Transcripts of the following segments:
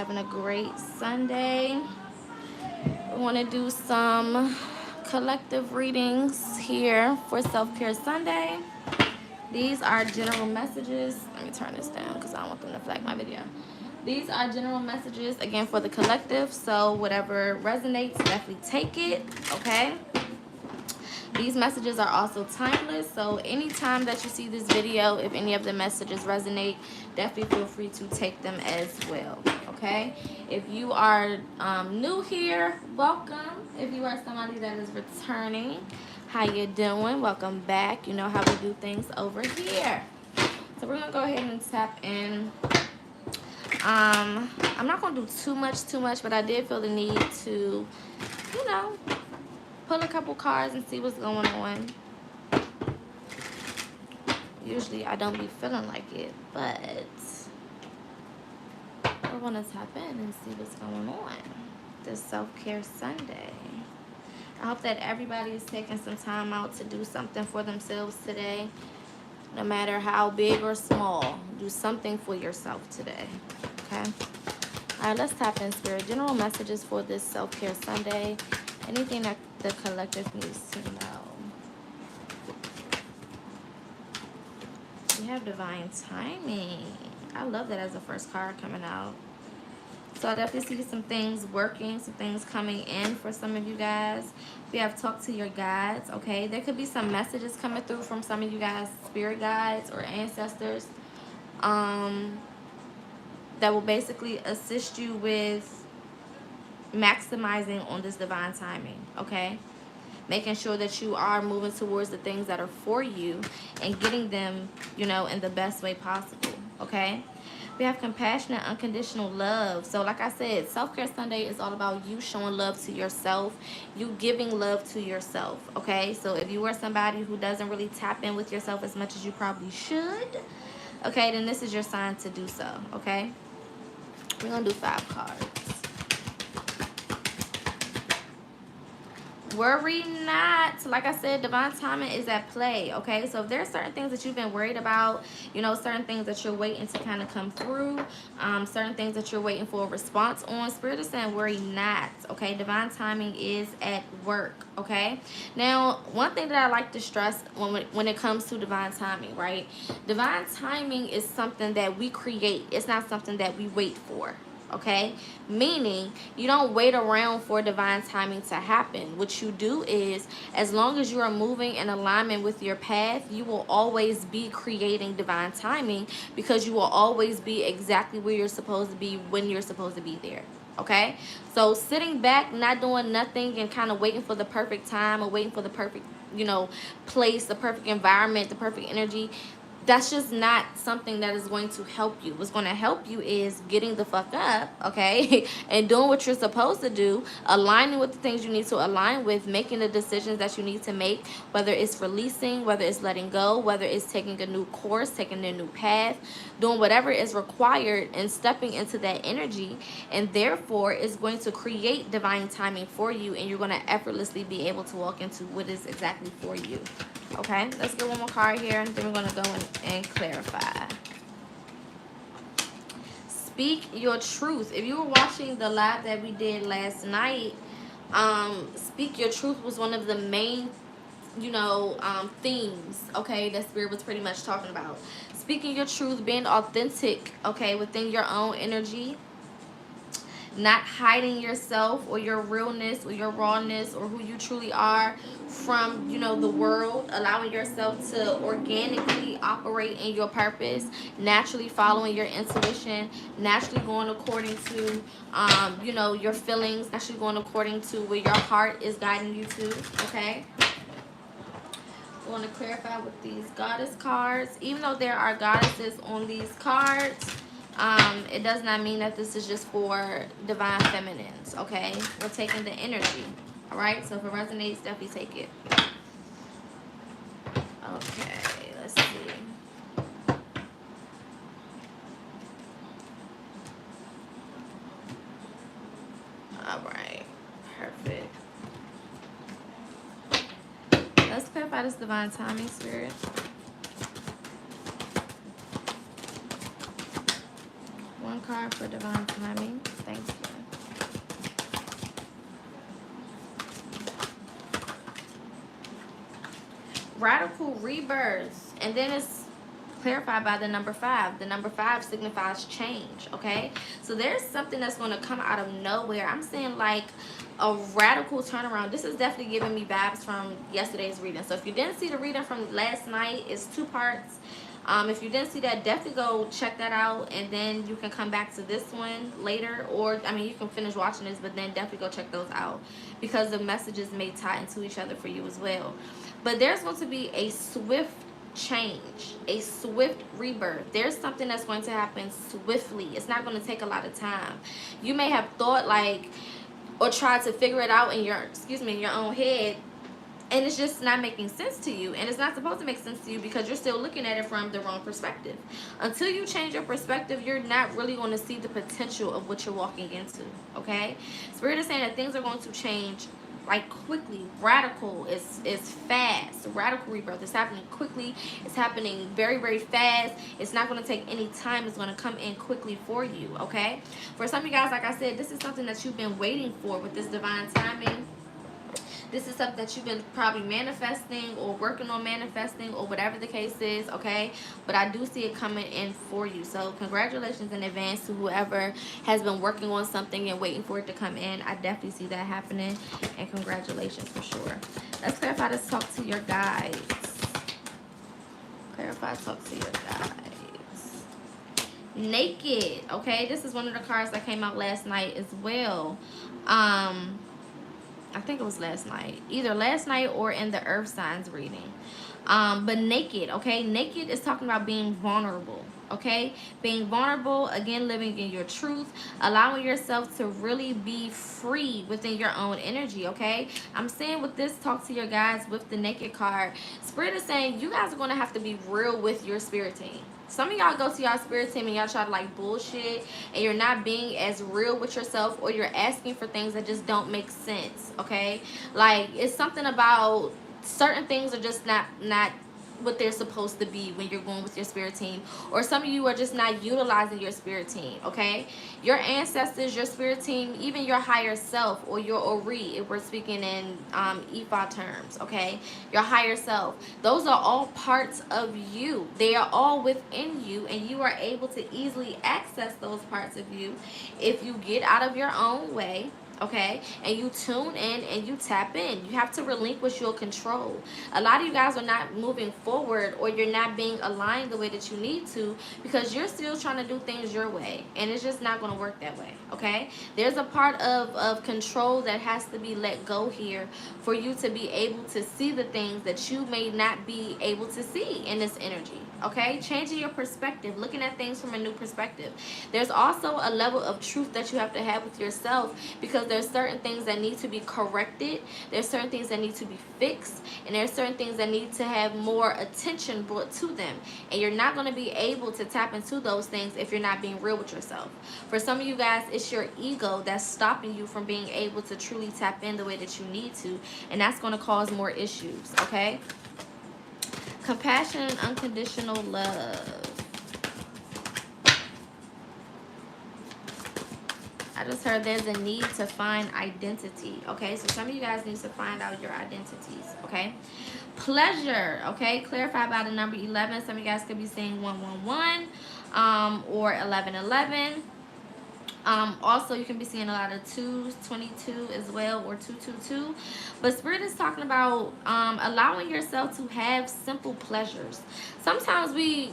having a great Sunday. I want to do some collective readings here for Self-Care Sunday. These are general messages. Let me turn this down because I don't want them to flag my video. These are general messages, again, for the collective. So whatever resonates, definitely take it, okay? These messages are also timeless. So anytime that you see this video, if any of the messages resonate, definitely feel free to take them as well, okay? If you are new here, welcome. If you are somebody that is returning, how you doing? Welcome back. You know how we do things over here. So we're going to go ahead and tap in. I'm not going to do too much, but I did feel the need to, you know, pull a couple cards and see what's going on. Usually I don't be feeling like it, but I want to tap in and see what's going on this Self-Care Sunday. I hope that everybody is taking some time out to do something for themselves today. No matter how big or small, do something for yourself today, okay? All right, let's tap in, Spirit. General messages for this Self-Care Sunday. Anything that the collective needs to know. We have divine timing. I love that as the first card coming out. So I definitely see some things working, some things coming in for some of you guys. We have talked to your guides, okay? There could be some messages coming through from some of you guys, spirit guides or ancestors, that will basically assist you with maximizing on this divine timing, okay? Making sure that you are moving towards the things that are for you and getting them, you know, in the best way possible, okay? We have compassionate, unconditional love. So like I said, Self-Care Sunday is all about you showing love to yourself, you giving love to yourself, okay? So if you are somebody who doesn't really tap in with yourself as much as you probably should, okay, then this is your sign to do so, okay? We're going to do 5 cards. Worry not. Like I said, divine timing is at play, okay? So if there's certain things that you've been worried about, you know, certain things that you're waiting to kind of come through, certain things that you're waiting for a response on, Spirit is saying worry not, okay? Divine timing is at work, okay? Now, one thing that I like to stress when it comes to divine timing, right? Divine timing is something that we create. It's not something that we wait for. Okay, meaning you don't wait around for divine timing to happen. What you do is, as long as you are moving in alignment with your path, you will always be creating divine timing, because you will always be exactly where you're supposed to be when you're supposed to be there. Okay, so sitting back, not doing nothing, and kind of waiting for the perfect time or waiting for the perfect, you know, place, the perfect environment, the perfect energy, that's just not something that is going to help you. What's going to help you is getting the fuck up, okay, and doing what you're supposed to do, aligning with the things you need to align with, making the decisions that you need to make, whether it's releasing, whether it's letting go, whether it's taking a new course, taking a new path, doing whatever is required and stepping into that energy, and therefore it's going to create divine timing for you, and you're going to effortlessly be able to walk into what is exactly for you. Okay, let's get one more card here, and then we're going to go and clarify. Speak your truth. If you were watching the live that we did last night, speak your truth was one of the main, you know, themes, okay, that Spirit was pretty much talking about. Speaking your truth, being authentic, okay, within your own energy. Not hiding yourself or your realness or your rawness or who you truly are from, you know, the world. Allowing yourself to organically operate in your purpose, naturally following your intuition, naturally going according to, you know, your feelings, naturally going according to where your heart is guiding you to, okay? I want to clarify with these goddess cards. Even though there are goddesses on these cards, it does not mean that this is just for divine feminines, okay? We're taking the energy, all right? So if it resonates, definitely take it. Okay, let's see. All right, perfect. Let's clarify this divine timing, Spirit. One card for divine timing. radical rebirth, and then it's clarified by the number 5. The number 5 signifies change, okay? So there's something that's going to come out of nowhere. I'm saying like a radical turnaround. This is definitely giving me vibes from yesterday's reading. So if you didn't see the reading from last night, it's 2 parts. If you didn't see that, definitely go check that out, and then you can come back to this one later, or I mean you can finish watching this, but then definitely go check those out because the messages may tie into each other for you as well. But there's going to be a swift change, a swift rebirth. There's something that's going to happen swiftly. It's not going to take a lot of time. You may have thought like, or tried to figure it out in your, in your own head, and it's just not making sense to you, and it's not supposed to make sense to you because you're still looking at it from the wrong perspective. Until you change your perspective, you're not really going to see the potential of what you're walking into, okay? Spirit is saying that things are going to change like quickly. Radical is fast. Radical rebirth is happening quickly. It's happening very, very fast. It's not going to take any time. It's going to come in quickly for you, okay? For some of you guys, like I said, this is something that you've been waiting for with this divine timing. This is something that you've been probably manifesting or working on manifesting or whatever the case is, okay? But I do see it coming in for you. So congratulations in advance to whoever has been working on something and waiting for it to come in. I definitely see that happening. And congratulations for sure. Let's clarify this. Talk to your guides. Clarify, talk to your guides. Naked, okay? This is one of the cards that came out last night as well. I think it was last night. Either last night or in the earth signs reading. But naked, okay? Naked is talking about being vulnerable, okay? Being vulnerable, again, living in your truth, allowing yourself to really be free within your own energy, okay? I'm saying with this, talk to your guides with the naked card. Spirit is saying you guys are going to have to be real with your spirit team. Some of y'all go to y'all spirit team and y'all try to like bullshit, and you're not being as real with yourself, or you're asking for things that just don't make sense, okay? Like, it's something about certain things are just not what they're supposed to be when you're going with your spirit team, or some of you are just not utilizing your spirit team, okay? Your ancestors, your spirit team, even your higher self or your Ori, if we're speaking in Ifa terms, okay? Your higher self, those are all parts of you. They are all within you, and you are able to easily access those parts of you if you get out of your own way, okay, and you tune in and you tap in. You have to relinquish your control. A lot of you guys are not moving forward, or you're not being aligned the way that you need to because you're still trying to do things your way, and it's just not going to work that way, okay? There's a part of control that has to be let go here for you to be able to see the things that you may not be able to see in this energy, okay? Changing your perspective, looking at things from a new perspective. There's also a level of truth that you have to have with yourself, because there's certain things that need to be corrected, there's certain things that need to be fixed, and there's certain things that need to have more attention brought to them, and you're not going to be able to tap into those things if you're not being real with yourself. For some of you guys, it's your ego that's stopping you from being able to truly tap in the way that you need to, and that's going to cause more issues, okay? Compassion and unconditional love. I just heard there's a need to find identity, okay? So some of you guys need to find out your identities, okay? Pleasure, okay? Clarify by the number 11. Some of you guys could be saying 111 or 1111. Also, you can be seeing a lot of 2s, 22 as well, or 222. But Spirit is talking about allowing yourself to have simple pleasures. Sometimes we,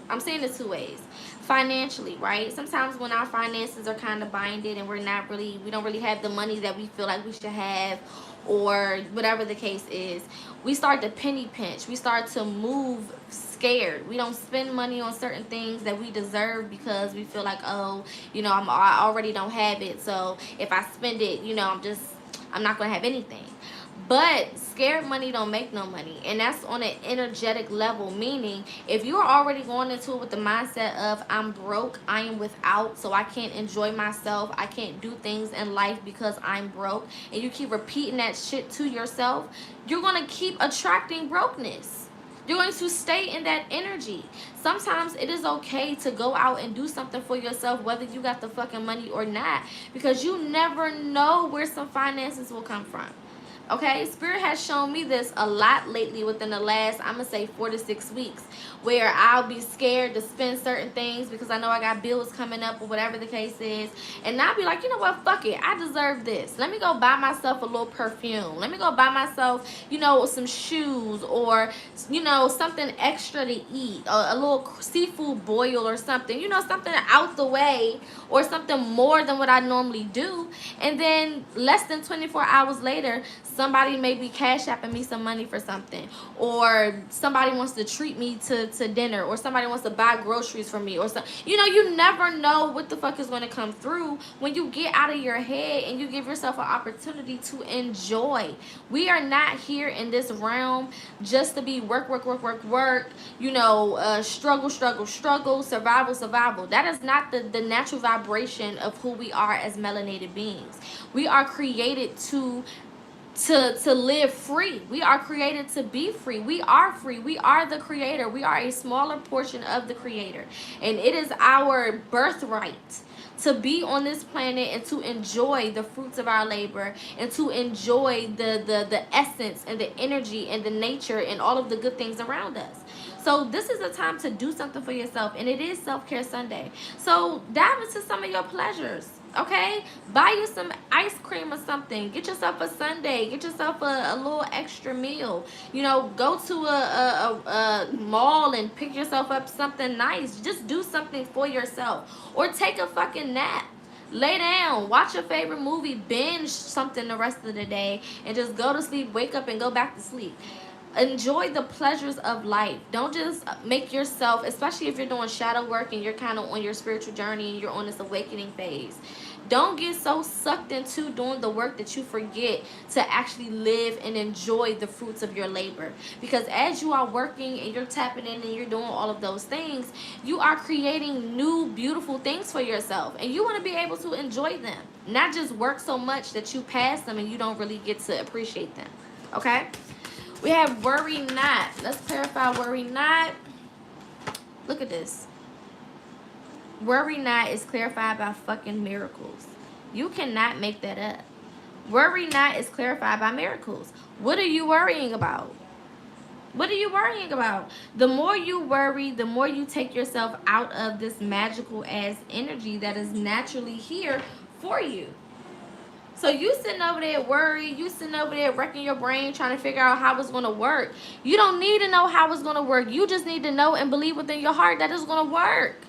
I'm saying it 2 ways. Financially, right? Sometimes when our finances are kind of binded and we don't really have the money that we feel like we should have, or whatever the case is, we start to penny pinch. We start to move scared. We don't spend money on certain things that we deserve because we feel like, I already don't have it. So if I spend it, I'm not going to have anything. But scared money don't make no money, and that's on an energetic level, meaning if you're already going into it with the mindset of I'm broke, I am without, so I can't enjoy myself, I can't do things in life because I'm broke, and you keep repeating that shit to yourself, you're going to keep attracting brokenness. You're going to stay in that energy. Sometimes it is okay to go out and do something for yourself, whether you got the fucking money or not, because you never know where some finances will come from. Okay, Spirit has shown me this a lot lately within the last, I'm going to say 4 to 6 weeks, where I'll be scared to spend certain things because I know I got bills coming up or whatever the case is. And I'll be like, you know what, fuck it. I deserve this. Let me go buy myself a little perfume. Let me go buy myself, you know, some shoes or, you know, something extra to eat. A little seafood boil or something. You know, something out the way or something more than what I normally do. And then less than 24 hours later, somebody may be cash apping me some money for something, or somebody wants to treat me to dinner, or somebody wants to buy groceries from me, or something. You know, you never know what the fuck is going to come through when you get out of your head and you give yourself an opportunity to enjoy. We are not here in this realm just to be work, you know, struggle, survival. That is not the natural vibration of who we are as melanated beings. We are created to live free. We are created to be free. We are free. We are the creator. We are a smaller portion of the creator. And it is our birthright to be on this planet and to enjoy the fruits of our labor and to enjoy the essence and the energy and the nature and all of the good things around us. So this is a time to do something for yourself, and it is Self-Care Sunday. So dive into some of your pleasures. Okay, buy you some ice cream or something. Get yourself a sundae. Get yourself a little extra meal. You know, go to a mall and pick yourself up something nice. Just do something for yourself, or take a fucking nap. Lay down, watch your favorite movie, binge something the rest of the day, and just go to sleep, wake up, and go back to sleep. Enjoy the pleasures of life. Don't just make yourself, especially if you're doing shadow work and you're kind of on your spiritual journey and you're on this awakening phase, don't get so sucked into doing the work that you forget to actually live and enjoy the fruits of your labor. Because as you are working and you're tapping in and you're doing all of those things, you are creating new beautiful things for yourself, and you want to be able to enjoy them, not just work so much that you pass them and you don't really get to appreciate them. Okay, we have worry not. Let's clarify worry not. Look at this. Worry not is clarified by fucking miracles. You cannot make that up. Worry not is clarified by miracles. What are you worrying about? What are you worrying about? The more you worry, the more you take yourself out of this magical ass energy that is naturally here for you. So you sitting over there worried, you sitting over there wrecking your brain trying to figure out how it's going to work. You don't need to know how it's going to work. You just need to know and believe within your heart that it's going to work.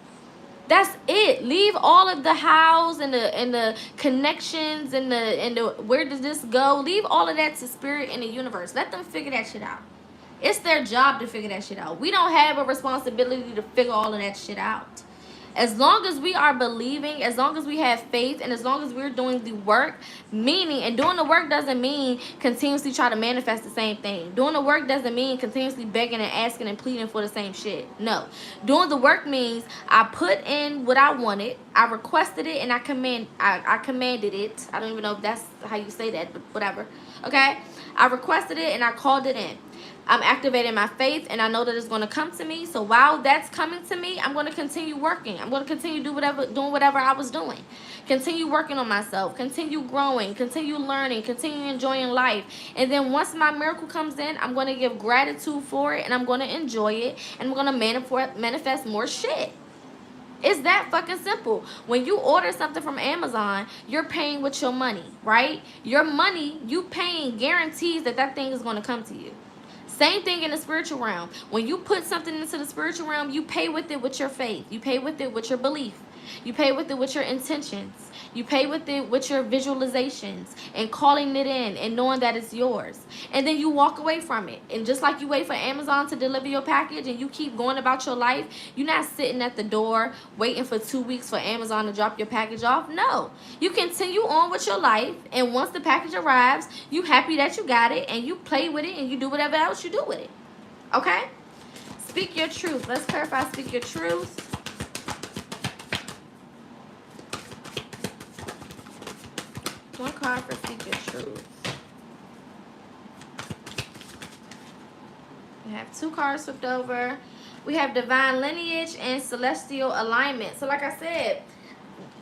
That's it. Leave all of the hows and the connections and the where does this go. Leave all of that to spirit and the universe. Let them figure that shit out. It's their job to figure that shit out. We don't have a responsibility to figure all of that shit out. As long as we are believing, as long as we have faith, and as long as we're doing the work, meaning, and doing the work doesn't mean continuously try to manifest the same thing. Doing the work doesn't mean continuously begging and asking and pleading for the same shit. No. Doing the work means I put in what I wanted, I requested it, and I commanded it. I don't even know if that's how you say that, but whatever. Okay? I requested it and I called it in. I'm activating my faith, and I know that it's going to come to me. So while that's coming to me, I'm going to continue working. I'm going to continue doing whatever I was doing. Continue working on myself. Continue growing. Continue learning. Continue enjoying life. And then once my miracle comes in, I'm going to give gratitude for it, and I'm going to enjoy it, and I'm going to manifest more shit. It's that fucking simple. When you order something from Amazon, you're paying with your money, right? Your money, you paying guarantees that thing is going to come to you. Same thing in the spiritual realm. When you put something into the spiritual realm, you pay with it with your faith. You pay with it with your belief. You pay with it with your intentions. You pay with it with your visualizations and calling it in and knowing that it's yours. And then you walk away from it. And just like you wait for Amazon to deliver your package and you keep going about your life, you're not sitting at the door waiting for 2 weeks for Amazon to drop your package off. No. You continue on with your life, and once the package arrives, you happy that you got it, and you play with it, and you do whatever else you do with it. Okay? Speak your truth. Let's clarify speak your truth. One card for speak your truth. We have 2 cards flipped over. We have divine lineage and celestial alignment. So like I said,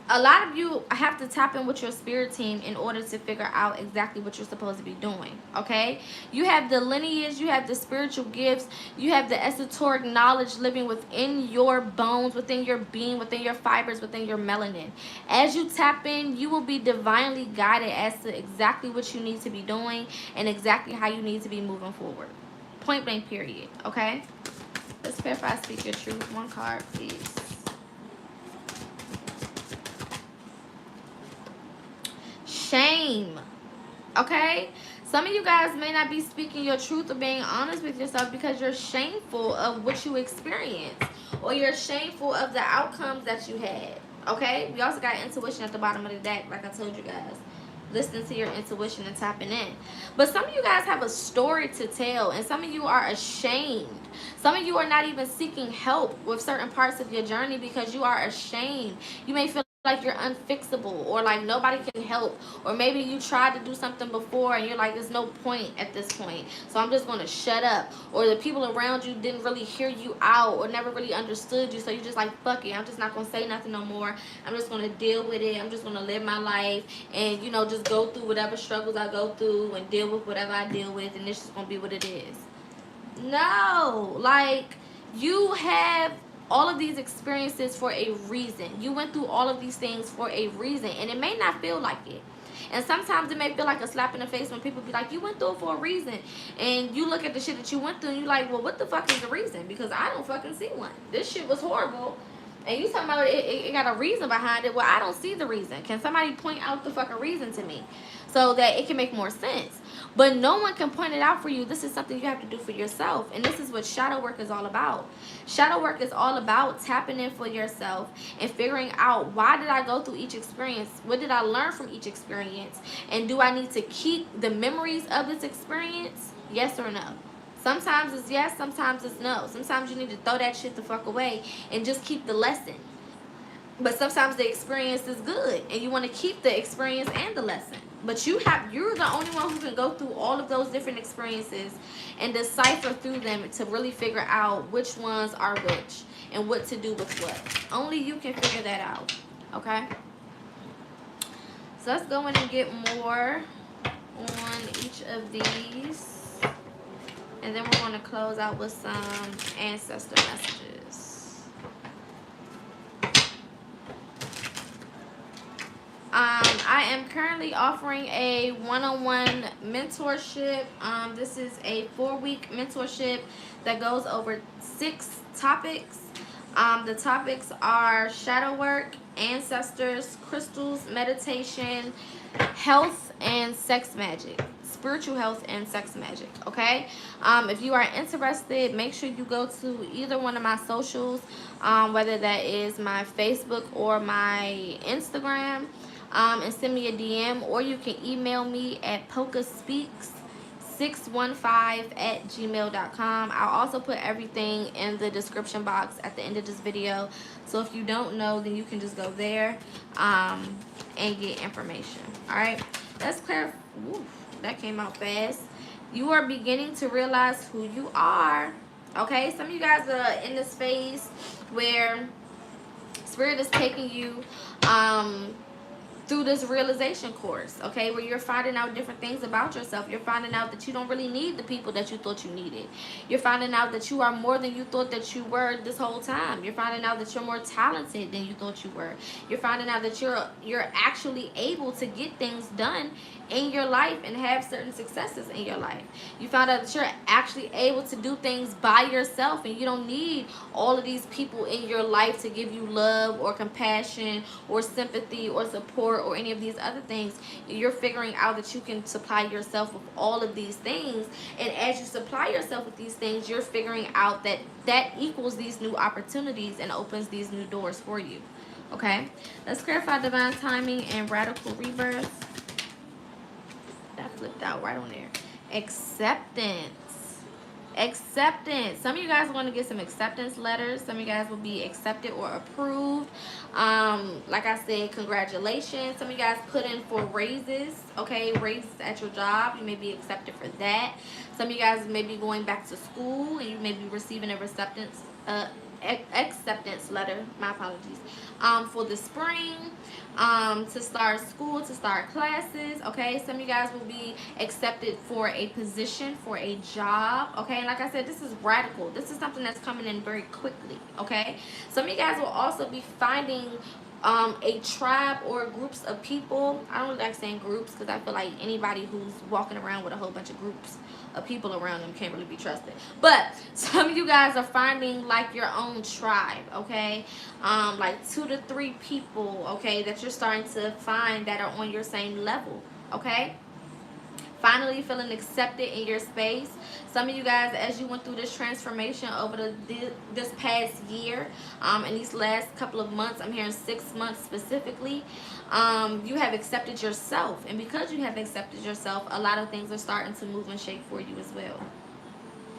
a lot of you have to tap in with your spirit team in order to figure out exactly what you're supposed to be doing. Okay, you have the lineage, you have the spiritual gifts, you have the esoteric knowledge living within your bones, within your being, within your fibers, within your melanin. As you tap in, you will be divinely guided as to exactly what you need to be doing and exactly how you need to be moving forward. Point blank period. Okay, let's clarify. Speak your truth. One card, please. Shame. Okay, some of you guys may not be speaking your truth or being honest with yourself because you're shameful of what you experienced, or you're shameful of the outcomes that you had. Okay, we also got intuition at the bottom of the deck, like I told you guys. Listening to your intuition and tapping in. But some of you guys have a story to tell, and some of you are ashamed. Some of you are not even seeking help with certain parts of your journey because you are ashamed. You may feel like you're unfixable, or like nobody can help, or maybe you tried to do something before and you're like, there's no point at this point, so I'm just going to shut up, or the people around you didn't really hear you out or never really understood you, so you're just like, fuck it, I'm just not going to say nothing no more, I'm just going to deal with it, I'm just going to live my life and, you know, just go through whatever struggles I go through and deal with whatever I deal with, and it's just going to be what it is. No, like, you have all of these experiences for a reason. You went through all of these things for a reason, and it may not feel like it. And sometimes it may feel like a slap in the face when people be like, you went through it for a reason. And you look at the shit that you went through and you like, well, what the fuck is the reason? Because I don't fucking see one. This shit was horrible. And you talking about it got a reason behind it. Well, I don't see the reason. Can somebody point out the fucking reason to me so that it can make more sense? But no one can point it out for you. This is something you have to do for yourself. And this is what shadow work is all about. Shadow work is all about tapping in for yourself and figuring out, why did I go through each experience? What did I learn from each experience? And do I need to keep the memories of this experience? Yes or no? Sometimes it's yes, sometimes it's no. Sometimes you need to throw that shit the fuck away and just keep the lesson. But sometimes the experience is good and you want to keep the experience and the lesson. But you're the only one who can go through all of those different experiences and decipher through them to really figure out which ones are which and what to do with what. Only you can figure that out. Okay? So let's go in and get more on each of these. And then we're going to close out with some ancestor messages. I am currently offering a one-on-one mentorship. This is a 4-week mentorship that goes over 6 topics. The topics are shadow work, ancestors, crystals, meditation, health, and sex magic. Spiritual health and sex magic. Okay, if you are interested, make sure you go to either one of my socials, whether that is my Facebook or my Instagram, and send me a DM, or you can email me at Pocaspeaks615@gmail.com. I'll also put everything in the description box at the end of this video, so if you don't know, then you can just go there and get information. All right, let's clarify. That came out fast. You are beginning to realize who you are. Okay, some of you guys are in this phase where Spirit is taking you through this realization course, okay, where you're finding out different things about yourself. You're finding out that you don't really need the people that you thought you needed. You're finding out that you are more than you thought that you were this whole time. You're finding out that you're more talented than you thought you were. You're finding out that you're actually able to get things done in your life and have certain successes in your life. You found out that you're actually able to do things by yourself, and you don't need all of these people in your life to give you love or compassion or sympathy or support or any of these other things. You're figuring out that you can supply yourself with all of these things, and as you supply yourself with these things, you're figuring out that that equals these new opportunities and opens these new doors for you. Okay, let's clarify divine timing and radical rebirth. That flipped out right on there. Acceptance. Acceptance. Some of you guys are going to get some acceptance letters. Some of you guys will be accepted or approved. Like I said, congratulations. Some of you guys put in for raises. Okay, raises at your job. You may be accepted for that. Some of you guys may be going back to school and you may be receiving a acceptance letter, my apologies, for the spring, to start school, to start classes. Okay, some of you guys will be accepted for a position, for a job. Okay, and like I said, this is radical. This is something that's coming in very quickly. Okay, some of you guys will also be finding a tribe or groups of people. I don't really like saying groups because I feel like anybody who's walking around with a whole bunch of groups of people around them can't really be trusted. But some of you guys are finding like your own tribe, okay? Like 2 to 3 people, okay, that you're starting to find that are on your same level, okay? Finally feeling accepted in your space. Some of you guys, as you went through this transformation over this past year, in these last couple of months, I'm hearing 6 months specifically, you have accepted yourself. And because you have accepted yourself, a lot of things are starting to move and shake for you as well.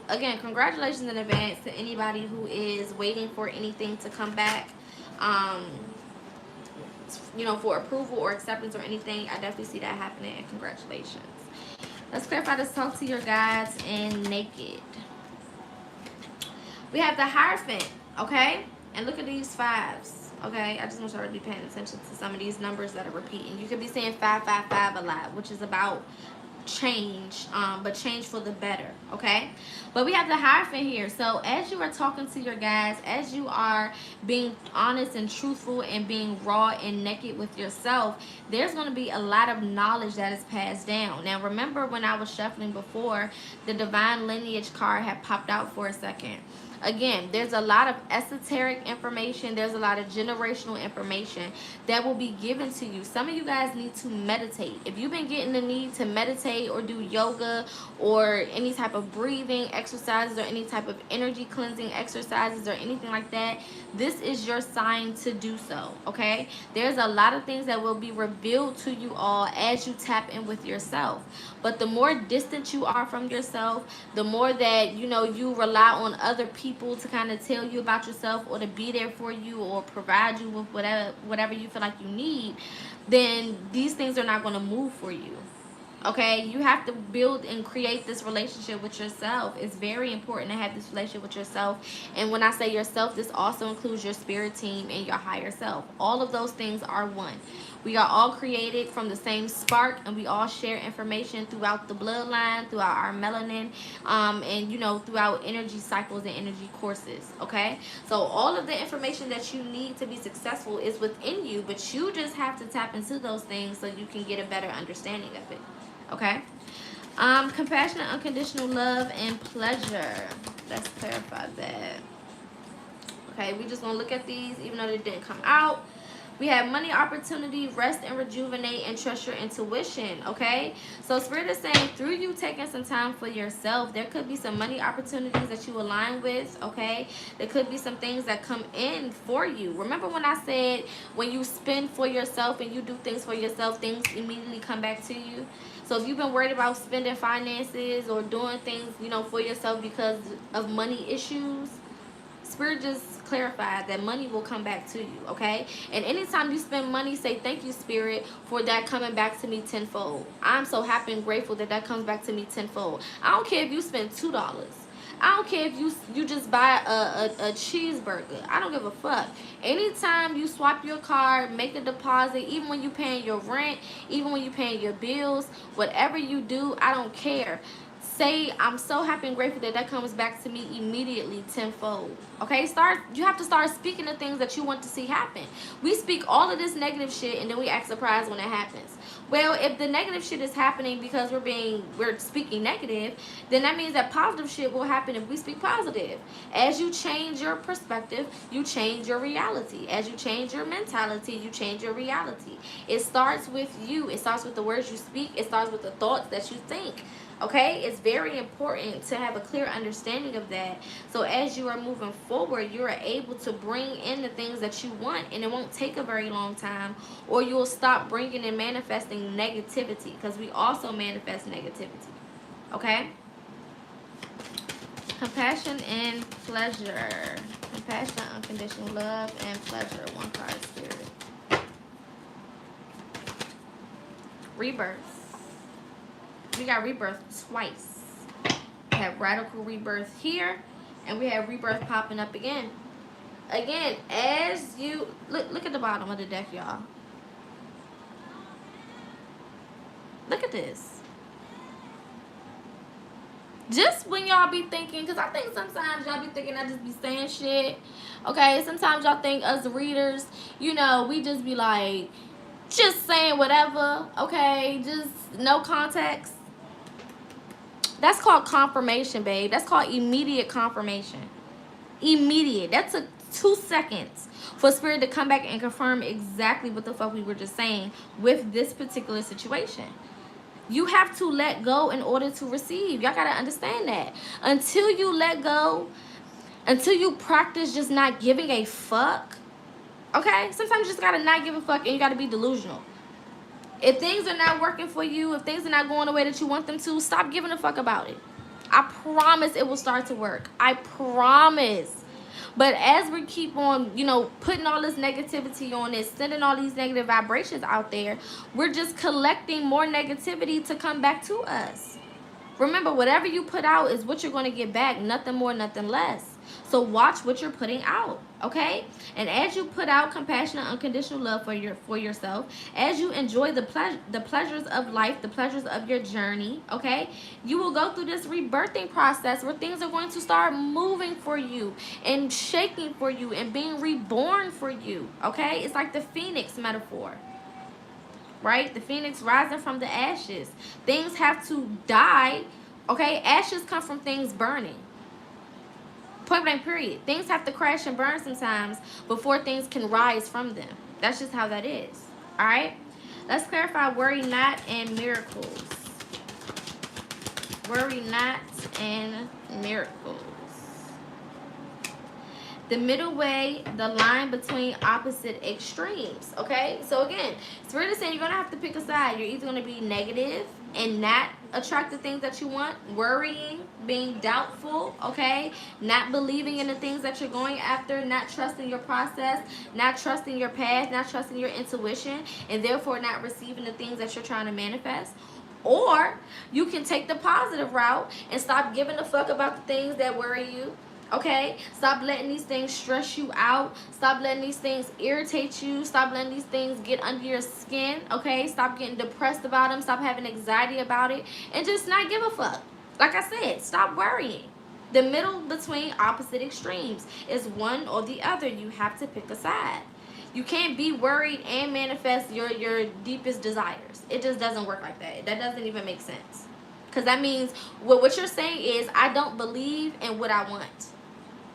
Again, congratulations in advance to anybody who is waiting for anything to come back, you know, for approval or acceptance or anything. I definitely see that happening, and congratulations. Let's clarify this. Talk to your guides in Naked. We have the Hierophant, okay? And look at these 5s, okay? I just want y'all to be paying attention to some of these numbers that are repeating. You could be saying 555 a lot, which is about change, but change for the better, okay? But we have the Hierophant here. So as you are talking to your guys, as you are being honest and truthful and being raw and naked with yourself, there's going to be a lot of knowledge that is passed down. Now remember when I was shuffling before, the Divine Lineage card had popped out for a second. Again, there's a lot of esoteric information. There's a lot of generational information that will be given to you. Some of you guys need to meditate. If you've been getting the need to meditate or do yoga or any type of breathing exercises or any type of energy cleansing exercises or anything like that, this is your sign to do so, okay? There's a lot of things that will be revealed to you all as you tap in with yourself. But the more distant you are from yourself, the more that, you know, you rely on other people to kind of tell you about yourself or to be there for you or provide you with whatever you feel like you need, then these things are not going to move for you. Okay, you have to build and create this relationship with yourself. It's very important to have this relationship with yourself. And when I say yourself, this also includes your spirit team and your higher self. All of those things are one. We are all created from the same spark, and we all share information throughout the bloodline, throughout our melanin, and, you know, throughout energy cycles and energy courses, okay? So all of the information that you need to be successful is within you, but you just have to tap into those things so you can get a better understanding of it. Okay, compassionate, unconditional love, and pleasure. Let's clarify that. Okay, we just gonna look at these, even though they didn't come out. We have money, opportunity, rest and rejuvenate, and trust your intuition. Okay, so Spirit is saying through you taking some time for yourself, there could be some money opportunities that you align with. Okay, there could be some things that come in for you. Remember when I said when you spend for yourself and you do things for yourself, things immediately come back to you? So if you've been worried about spending finances or doing things, you know, for yourself because of money issues, Spirit just clarified that money will come back to you, okay? And anytime you spend money, say thank you, Spirit, for that coming back to me tenfold. I'm so happy and grateful that that comes back to me tenfold. I don't care if you spend $2. I don't care if you just buy a cheeseburger. I don't give a fuck. Anytime you swap your card, make a deposit, even when you paying your rent, even when you paying your bills, whatever you do, I don't care. Say I'm so happy and grateful that that comes back to me immediately tenfold. Okay, you have to start speaking the things that you want to see happen. We speak all of this negative shit and then we act surprised when it happens. Well, if the negative shit is happening because we're speaking negative, then that means that positive shit will happen if we speak positive. As you change your perspective, you change your reality. As you change your mentality, you change your reality. It starts with you. It starts with the words you speak. It starts with the thoughts that you think. Okay, it's very important to have a clear understanding of that. So as you are moving forward, you are able to bring in the things that you want, and it won't take a very long time, or you'll stop bringing and manifesting negativity, because we also manifest negativity. Okay, compassion and pleasure. Compassion, unconditional love, and pleasure. One card, Spirit. Rebirth. We got rebirth twice. We have radical rebirth here, and we have rebirth popping up again. Again, as you look at the bottom of the deck, y'all. Look at this. Just when y'all be thinking, because I think sometimes y'all be thinking I just be saying shit. Okay, sometimes y'all think us readers, you know, we just be like, just saying whatever. Okay, just no context. That's called confirmation, babe. That's called immediate confirmation. Immediate. That took 2 seconds for Spirit to come back and confirm exactly what the fuck we were just saying with this particular situation. You have to let go in order to receive. Y'all gotta understand that. Until you let go, until you practice just not giving a fuck, okay? Sometimes you just gotta not give a fuck and you gotta be delusional. If things are not working for you, if things are not going the way that you want them to, stop giving a fuck about it. I promise it will start to work. I promise. But as we keep on, you know, putting all this negativity on it, sending all these negative vibrations out there, we're just collecting more negativity to come back to us. Remember, whatever you put out is what you're going to get back. Nothing more, nothing less. So watch what you're putting out, okay? And as you put out compassion and unconditional love for yourself, as you enjoy the pleasures of life, the pleasures of your journey, okay, you will go through this rebirthing process where things are going to start moving for you and shaking for you and being reborn for you, okay? It's like the phoenix metaphor, right? The phoenix rising from the ashes. Things have to die, okay? Ashes come from things burning. Point blank, period. Things have to crash and burn sometimes before things can rise from them. That's just how that is. All right? Let's clarify worry not and miracles. Worry not and miracles. The middle way, the line between opposite extremes. Okay? So again, Spirit is saying you're going to have to pick a side. You're either going to be negative and not attract the things that you want, worrying, being doubtful, okay, not believing in the things that you're going after, not trusting your process, not trusting your path, not trusting your intuition, and therefore not receiving the things that you're trying to manifest. Or you can take the positive route and stop giving a fuck about the things that worry you. Okay, stop letting these things stress you out. Stop letting these things irritate you. Stop letting these things get under your skin. Okay, stop getting depressed about them. Stop having anxiety about it, and just not give a fuck. Like I said, stop worrying. The middle between opposite extremes is one or the other. You have to pick a side. You can't be worried and manifest your deepest desires. It just doesn't work like that. That doesn't even make sense. Because that means what you're saying is, I don't believe in what I want.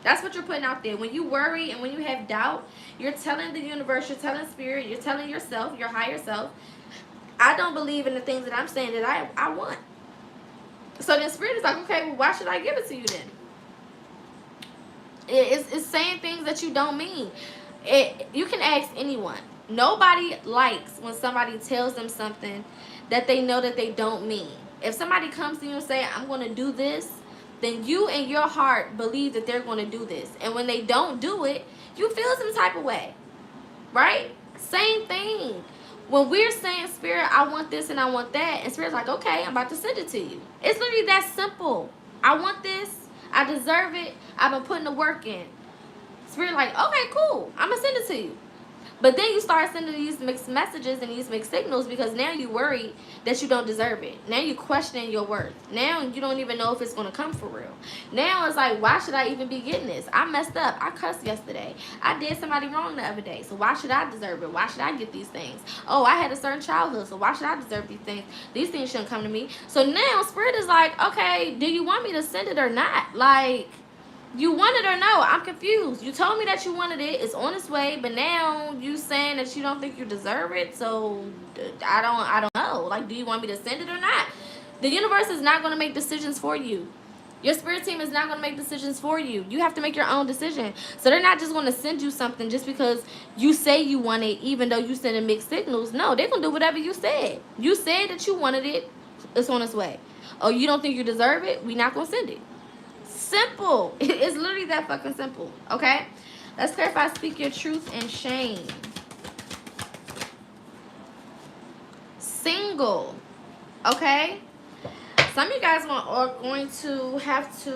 That's what you're putting out there. When you worry and when you have doubt, you're telling the universe, you're telling spirit, you're telling yourself, your higher self, I don't believe in the things that I'm saying that I want. So then spirit is like, okay, well, why should I give it to you then? It's saying things that you don't mean. You can ask anyone. Nobody likes when somebody tells them something that they know that they don't mean. If somebody comes to you and say, I'm going to do this, then you in your heart believe that they're going to do this. And when they don't do it, you feel some type of way. Right? Same thing. When we're saying, Spirit, I want this and I want that, and Spirit's like, okay, I'm about to send it to you. It's literally that simple. I want this. I deserve it. I've been putting the work in. Spirit like, okay, cool. I'm going to send it to you. But then you start sending these mixed messages and these mixed signals because now you worry that you don't deserve it. Now you questioning your worth. Now you don't even know if it's going to come for real. Now it's like, why should I even be getting this? I messed up. I cussed yesterday. I did somebody wrong the other day. So why should I deserve it? Why should I get these things? Oh, I had a certain childhood. So why should I deserve these things? These things shouldn't come to me. So now Spirit is like, okay, do you want me to send it or not? Like, you want it or no? I'm confused. You told me that you wanted it. It's on its way, but now you saying that you don't think you deserve it. So I don't know. Like, do you want me to send it or not? The universe is not going to make decisions for you. Your spirit team is not going to make decisions for you. You have to make your own decision. So they're not just going to send you something just because you say you want it, even though you send mixed signals. No, they're going to do whatever you said. You said that you wanted it. It's on its way. Oh, you don't think you deserve it? We're not going to send it. Simple. It's literally that fucking simple. Okay? Let's clarify. Speak your truth and shame. Single. Okay? Some of you guys are going to have to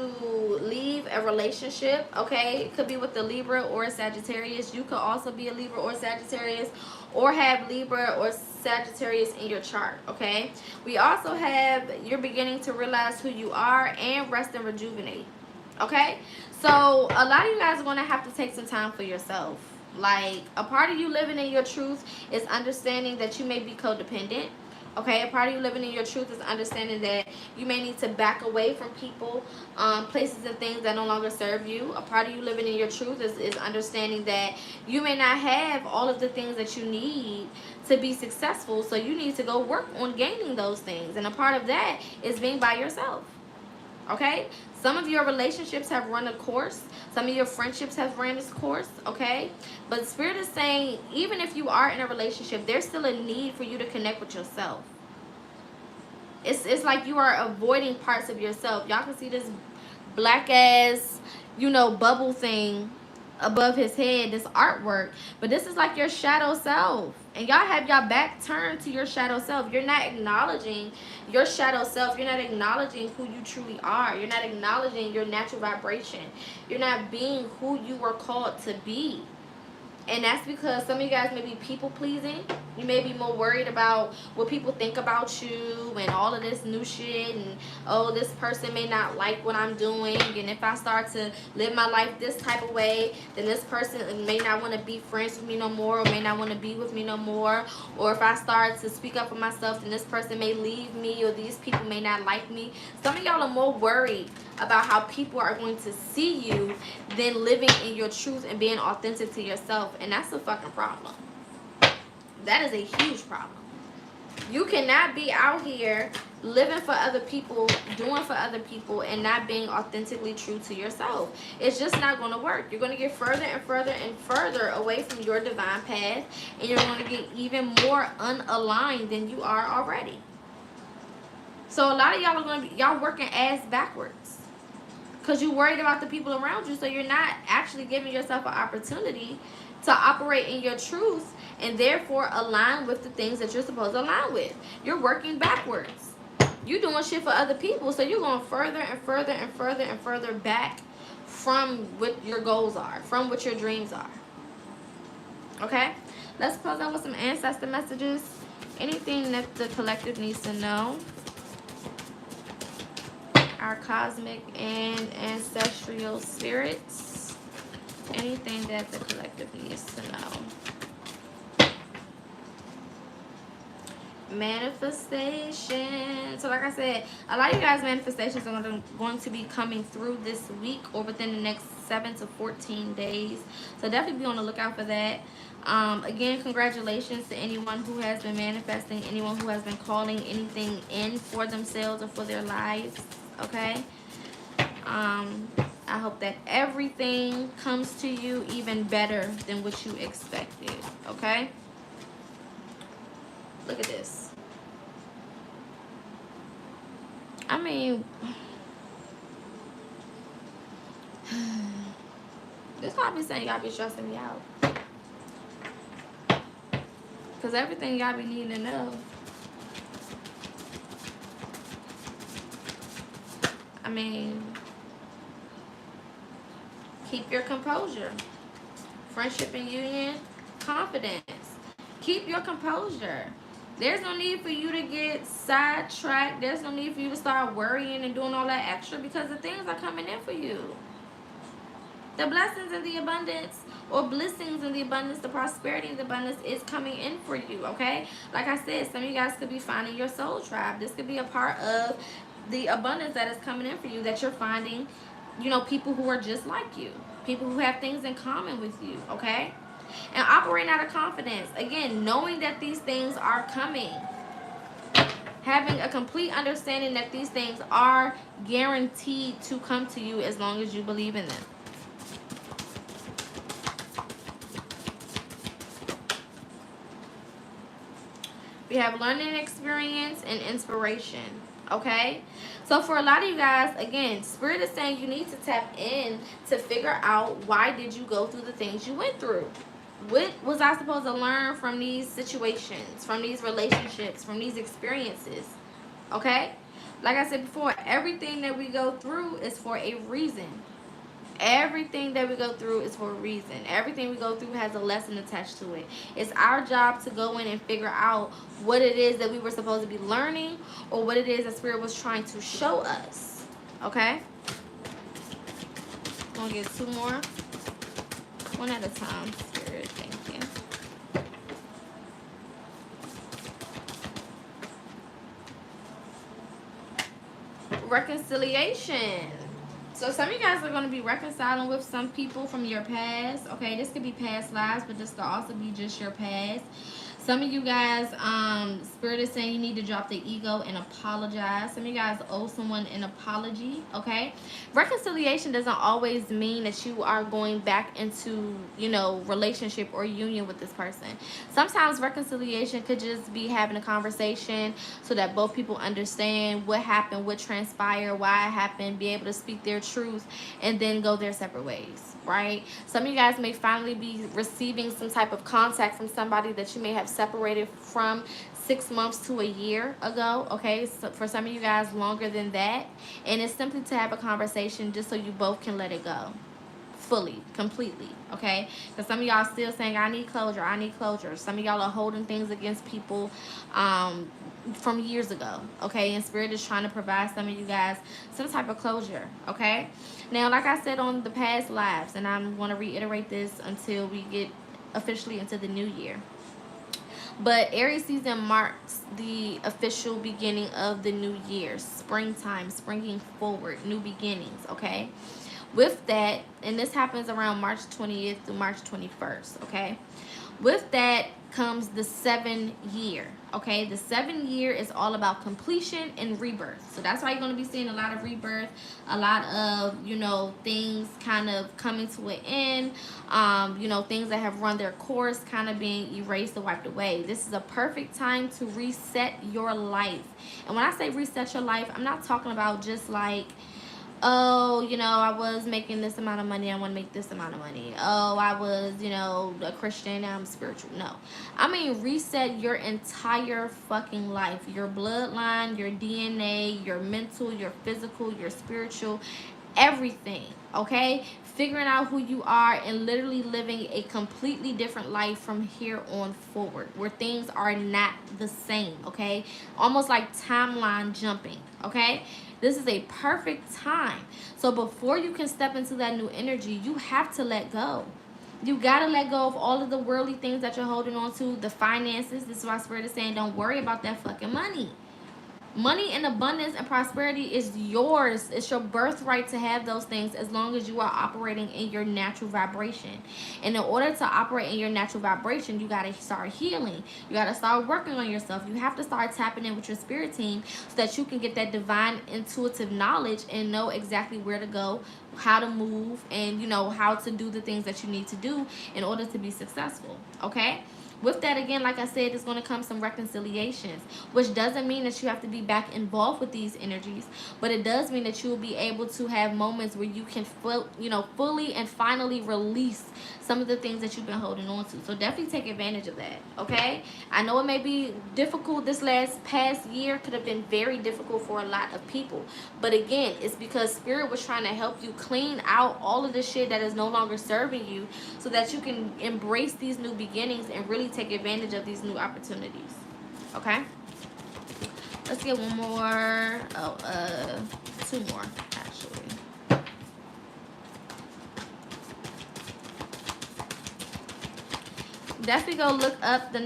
leave a relationship, okay? It could be with the Libra or a Sagittarius. You could also be a Libra or Sagittarius, or have Libra or Sagittarius in your chart, okay? We also have you're beginning to realize who you are and rest and rejuvenate, okay? So a lot of you guys are going to have to take some time for yourself. Like, a part of you living in your truth is understanding that you may be codependent. Okay, a part of you living in your truth is understanding that you may need to back away from people, places and things that no longer serve you. A part of you living in your truth is understanding that you may not have all of the things that you need to be successful. So you need to go work on gaining those things. And a part of that is being by yourself. Okay? Some of your relationships have run a course. Some of your friendships have ran its course, okay? But Spirit is saying, even if you are in a relationship, there's still a need for you to connect with yourself. It's like you are avoiding parts of yourself. Y'all can see this black ass, bubble thing above his head, this artwork. But this is like your shadow self. And y'all have y'all back turned to your shadow self. You're not acknowledging your shadow self. You're not acknowledging who you truly are. You're not acknowledging your natural vibration. You're not being who you were called to be. And that's because some of you guys may be people pleasing. You may be more worried about what people think about you and all of this new shit. And, oh, this person may not like what I'm doing. And if I start to live my life this type of way, then this person may not want to be friends with me no more, or may not want to be with me no more. Or if I start to speak up for myself, then this person may leave me, or these people may not like me. Some of y'all are more worried about how people are going to see you than living in your truth and being authentic to yourself. And that's a fucking problem. That is a huge problem. You cannot be out here living for other people, doing for other people, and not being authentically true to yourself. It's just not going to work. You're going to get further and further and further away from your divine path, and you're going to get even more unaligned than you are already. So a lot of y'all are going to be, y'all working ass backwards, because you're worried about the people around you. So you're not actually giving yourself an opportunity to operate in your truth and therefore align with the things that you're supposed to align with. You're working backwards. You're doing shit for other people. So you're going further and further and further and further back from what your goals are, from what your dreams are. Okay? Let's close out with some ancestor messages. Anything that the collective needs to know. Our cosmic and ancestral spirits. Anything that the collective needs to know. Manifestation. So like I said, a lot of you guys' manifestations are going to be coming through this week or within the next 7 to 14 days. So definitely be on the lookout for that. Again, congratulations to anyone who has been manifesting, anyone who has been calling anything in for themselves or for their lives. Okay? I hope that everything comes to you even better than what you expected. Okay? Look at this. I mean, this is why I be saying y'all be stressing me out. Because everything y'all be needing to know. I mean, keep your composure. Friendship and union, confidence. Keep your composure. There's no need for you to get sidetracked. There's no need for you to start worrying and doing all that extra, because the things are coming in for you. The blessings and the abundance, or blessings and the abundance, the prosperity and the abundance is coming in for you, okay? Like I said, some of you guys could be finding your soul tribe. This could be a part of the abundance that is coming in for you, that you're finding, people who are just like you. People who have things in common with you, okay? And operating out of confidence. Again, knowing that these things are coming. Having a complete understanding that these things are guaranteed to come to you as long as you believe in them. We have learning experience and inspiration. Okay? So for a lot of you guys, again, Spirit is saying you need to tap in to figure out, why did you go through the things you went through? What was I supposed to learn from these situations, from these relationships, from these experiences? Okay? Like I said before, everything that we go through is for a reason. Everything that we go through is for a reason. Everything we go through has a lesson attached to it. It's our job to go in and figure out what it is that we were supposed to be learning, or what it is that Spirit was trying to show us. Okay? I'm gonna get two more. One at a time, Spirit. Thank you. Reconciliation. So some of you guys are going to be reconciling with some people from your past. Okay, this could be past lives, but this could also be just your past. Some of you guys, Spirit is saying you need to drop the ego and apologize. Some of you guys owe someone an apology, okay? Reconciliation doesn't always mean that you are going back into, relationship or union with this person. Sometimes reconciliation could just be having a conversation so that both people understand what happened, what transpired, why it happened, be able to speak their truth, and then go their separate ways, right? Some of you guys may finally be receiving some type of contact from somebody that you may have separated from 6 months to a year ago, okay? So for some of you guys, longer than that. And it's simply to have a conversation just so you both can let it go fully, completely, okay? Because some of y'all still saying, I need closure, I need closure. Some of y'all are holding things against people from years ago, okay? And Spirit is trying to provide some of you guys some type of closure, okay? Now, like I said on the past lives, and I'm going to reiterate this until we get officially into the new year. But Aries season marks the official beginning of the new year, springtime, springing forward, new beginnings, okay? With that, and this happens around March 20th through March 21st, okay? With that comes the 7-year, okay? The 7-year is all about completion and rebirth. So that's why you're going to be seeing a lot of rebirth, a lot of, things kind of coming to an end, things that have run their course kind of being erased or wiped away. This is a perfect time to reset your life. And when I say reset your life, I'm not talking about just like, oh, I was making this amount of money, I want to make this amount of money. Oh, I was, a Christian, now I'm spiritual. No. I mean, reset your entire fucking life. Your bloodline, your DNA, your mental, your physical, your spiritual, everything, okay? Figuring out who you are and literally living a completely different life from here on forward, where things are not the same, okay? Almost like timeline jumping, okay? This is a perfect time. So before you can step into that new energy, you have to let go. You got to let go of all of the worldly things that you're holding on to, the finances. This is why Spirit is saying don't worry about that fucking money. Money and abundance and prosperity is yours. It's your birthright to have those things as long as you are operating in your natural vibration. And in order to operate in your natural vibration, you got to start healing. You got to start working on yourself. You have to start tapping in with your spirit team so that you can get that divine intuitive knowledge and know exactly where to go, how to move, and how to do the things that you need to do in order to be successful, okay? With that, again, like I said, there's going to come some reconciliations, which doesn't mean that you have to be back involved with these energies, but it does mean that you will be able to have moments where you can fully and finally release some of the things that you've been holding on to. So definitely take advantage of that, okay? I know it may be difficult. This past year could have been very difficult for a lot of people, but again, it's because Spirit was trying to help you clean out all of the shit that is no longer serving you so that you can embrace these new beginnings and really take advantage of these new opportunities, okay? Let's get one more. Two more, actually. Definitely go look up the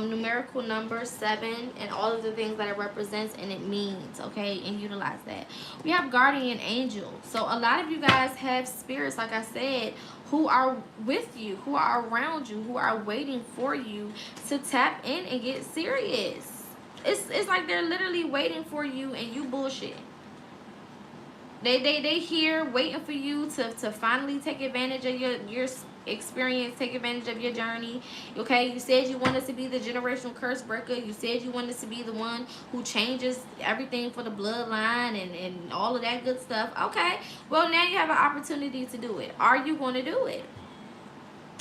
numerical number 7 and all of the things that it represents and it means, okay? And utilize that. We have guardian angel. So a lot of you guys have spirits, like I said, who are with you, who are around you, who are waiting for you to tap in and get serious. It's like they're literally waiting for you and you bullshit. They here waiting for you to finally take advantage of your experience, take advantage of your journey, okay? You said you wanted to be the generational curse breaker. You said you wanted to be the one who changes everything for the bloodline and all of that good stuff. Okay, well, now you have an opportunity to do it. Are you going to do it?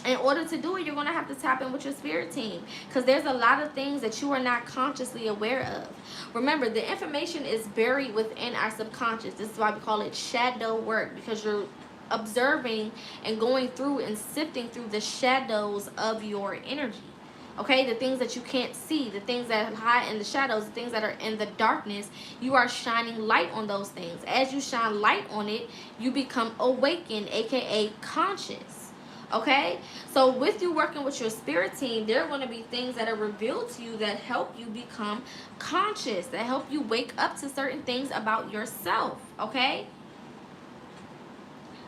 In order to do it, you're going to have to tap in with your spirit team, because there's a lot of things that you are not consciously aware of. Remember, the information is buried within our subconscious. This is why we call it shadow work, because you're observing and going through and sifting through the shadows of your energy. Okay, the things that you can't see, the things that hide in the shadows, the things that are in the darkness, you are shining light on those things. As you shine light on it, you become awakened, aka conscious. Okay, so with you working with your spirit team, there are going to be things that are revealed to you that help you become conscious, that help you wake up to certain things about yourself. Okay,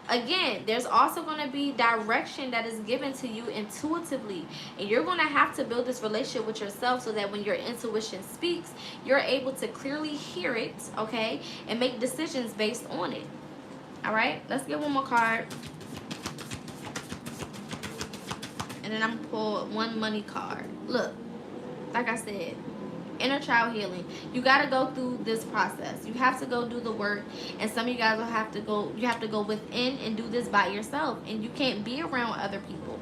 again, there's also going to be direction that is given to you intuitively, and you're going to have to build this relationship with yourself so that when your intuition speaks, you're able to clearly hear it, okay, and make decisions based on it. All right, let's get one more card. And then I'm going to pull one money card. Look, like I said, inner child healing. You got to go through this process. You have to go do the work. And some of you guys will have to go, you have to go within and do this by yourself. And you can't be around other people.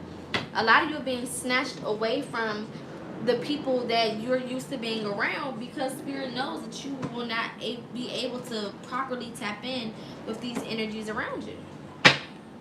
A lot of you are being snatched away from the people that you're used to being around, because Spirit knows that you will not be able to properly tap in with these energies around you.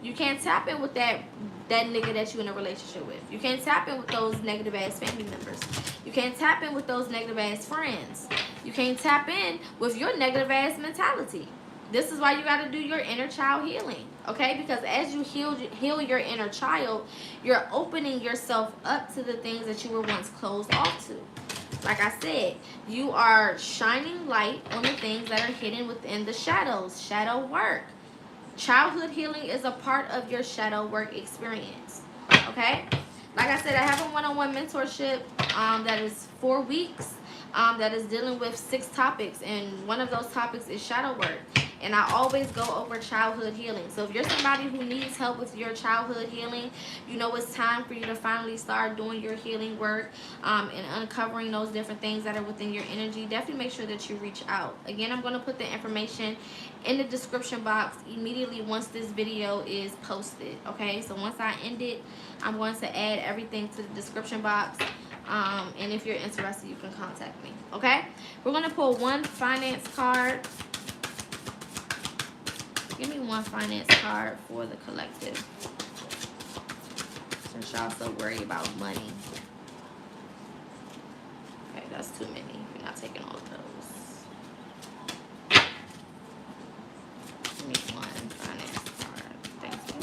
You can't tap in with that nigga that you're in a relationship with. You can't tap in with those negative ass family members. You can't tap in with those negative ass friends. You can't tap in with your negative ass mentality. This is why you got to do your inner child healing, okay? Because as you heal your inner child, you're opening yourself up to the things that you were once closed off to. Like I said, you are shining light on the things that are hidden within the shadows. Shadow work. Childhood healing is a part of your shadow work experience. Okay? Like I said, I have a one-on-one mentorship that is 4 weeks that is dealing with 6 topics. And one of those topics is shadow work. And I always go over childhood healing. So if you're somebody who needs help with your childhood healing, you know it's time for you to finally start doing your healing work and uncovering those different things that are within your energy. Definitely make sure that you reach out. Again, I'm going to put the information in the description box immediately once this video is posted. Okay, so once I end it, I'm going to add everything to the description box. And if you're interested, you can contact me. Okay, we're going to pull one finance card. Give me one finance card for the collective, since y'all so worried about money. Okay, that's too many. We're not taking all of those. Give me one finance card. Thank you.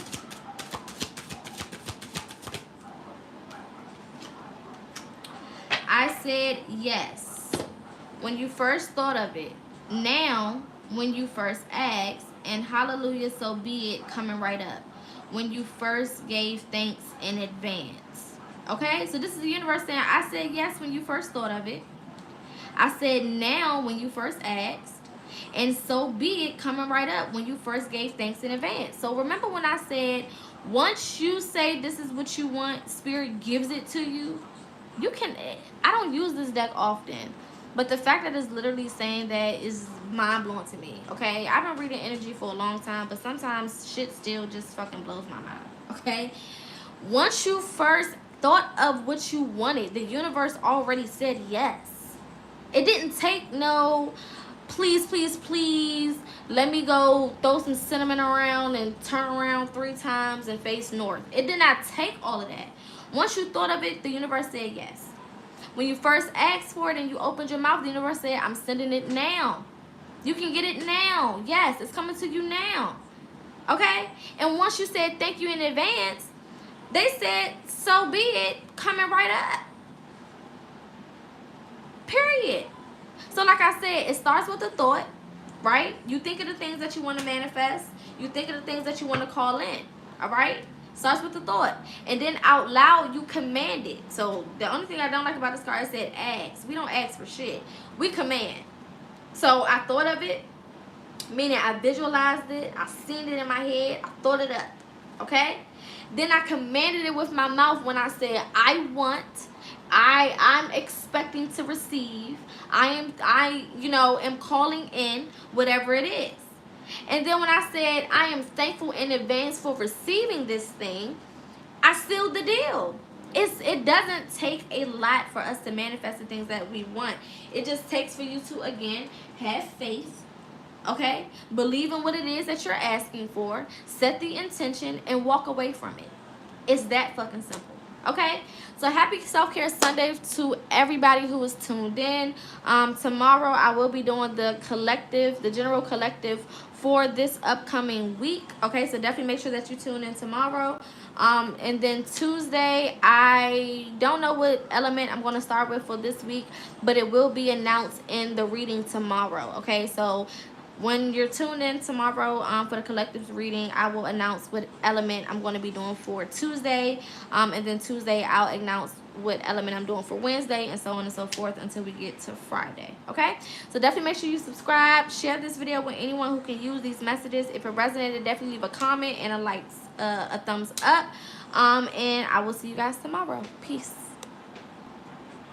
I said yes when you first thought of it. Now, when you first asked. And hallelujah, so be it, coming right up. When you first gave thanks in advance. Okay, so this is the universe saying, I said yes when you first thought of it. I said now when you first asked. And so be it, coming right up when you first gave thanks in advance. So remember when I said, once you say this is what you want, Spirit gives it to you. You can, I don't use this deck often. But the fact that it's literally saying that is mind-blowing to me, okay? I've been reading energy for a long time, but sometimes shit still just fucking blows my mind, okay? Once you first thought of what you wanted, the universe already said yes. It didn't take no, please, please, please, let me go throw some cinnamon around and turn around 3 times and face north. It did not take all of that. Once you thought of it, the universe said yes. When you first asked for it and you opened your mouth, the universe said, I'm sending it now. You can get it now. Yes, it's coming to you now. Okay? And once you said thank you in advance, they said, so be it, coming right up. Period. So like I said, it starts with a thought, right? You think of the things that you want to manifest. You think of the things that you want to call in. All right? Starts with the thought. And then out loud, you command it. So the only thing I don't like about this card is it said ask. We don't ask for shit. We command. So I thought of it, meaning I visualized it. I seen it in my head. I thought it up. Okay? Then I commanded it with my mouth when I said I want. I'm expecting to receive. I am calling in whatever it is. And then when I said I am thankful in advance for receiving this thing, I sealed the deal. It doesn't take a lot for us to manifest the things that we want. It just takes for you to, again, have faith, okay? Believe in what it is that you're asking for, set the intention, and walk away from it. It's that fucking simple. Okay, so happy self-care Sunday to everybody who is tuned in. Tomorrow I will be doing the collective, the general collective for this upcoming week. Okay, so definitely make sure that you tune in tomorrow. And then Tuesday, I don't know what element I'm going to start with for this week, but it will be announced in the reading tomorrow. Okay, so when you're tuned in tomorrow for the collective reading, I will announce what element I'm going to be doing for Tuesday. And then Tuesday, I'll announce what element I'm doing for Wednesday, and so on and so forth until we get to Friday. Okay? So definitely make sure you subscribe. Share this video with anyone who can use these messages. If it resonated, definitely leave a comment and a thumbs up. And I will see you guys tomorrow. Peace.